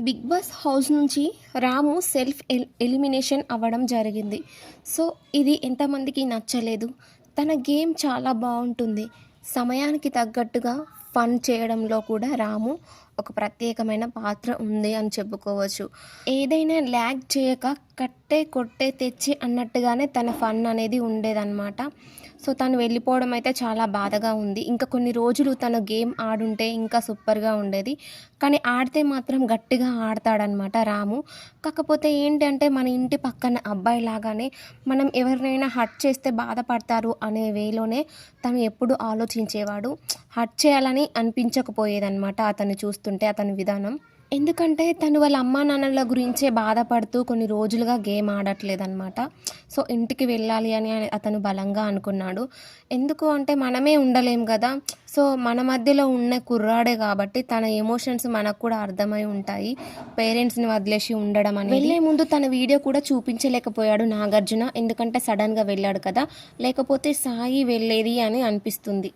Big boss house నుంచి రాము self elimination అవ్వడం జరిగింది. సో ఇది ఎంతమందికి నచ్చలేదు. తన గేమ్ చాలా బాగుంటుంది. సమయానికి తగ్గట్టుగా ఫన్ చేయడంలో కూడా రాము ఒక ప్రత్యేకమైన పాత్ర ఉంది అని చెప్పుకోవచ్చు. ఏదైనా ల్యాగ్ చేయక కట్టే కొట్టే తెచ్చి అన్నట్టుగానే తన ఫన్ అనేది ఉండేదన్నమాట. సో తను వెళ్ళిపోవడం అయితే చాలా బాధగా ఉంది. ఇంకా కొన్ని రోజులు తను గేమ్ ఆడుంటే ఇంకా సూపర్గా ఉండేది. కానీ ఆడితే మాత్రం గట్టిగా ఆడతాడనమాట రాము. కాకపోతే ఏంటంటే మన ఇంటి పక్కన అబ్బాయి లాగానే మనం ఎవరినైనా హర్ట్ చేస్తే బాధపడతారు అనే వేలోనే తను ఎప్పుడు ఆలోచించేవాడు. హర్ట్ చేయాలని అనిపించకపోయేదన్నమాట అతన్ని చూస్తుంటే, అతని విధానం. ఎందుకంటే తను వాళ్ళ అమ్మా నాన్నల గురించే బాధపడుతూ కొన్ని రోజులుగా గేమ్ ఆడట్లేదన్నమాట. సో ఇంటికి వెళ్ళాలి అని అతను బలంగా అనుకున్నాడు. ఎందుకు అంటే మనమే ఉండలేం కదా. సో మన మధ్యలో ఉన్న కుర్రాడే కాబట్టి తన ఎమోషన్స్ మనకు కూడా అర్థమై ఉంటాయి. పేరెంట్స్ని వదిలేసి ఉండడం అనేది. వెళ్ళే ముందు తన వీడియో కూడా చూపించలేకపోయాడు నాగార్జున. ఎందుకంటే సడన్గా వెళ్ళాడు కదా. లేకపోతే సాయి వెళ్ళేది అని అనిపిస్తుంది.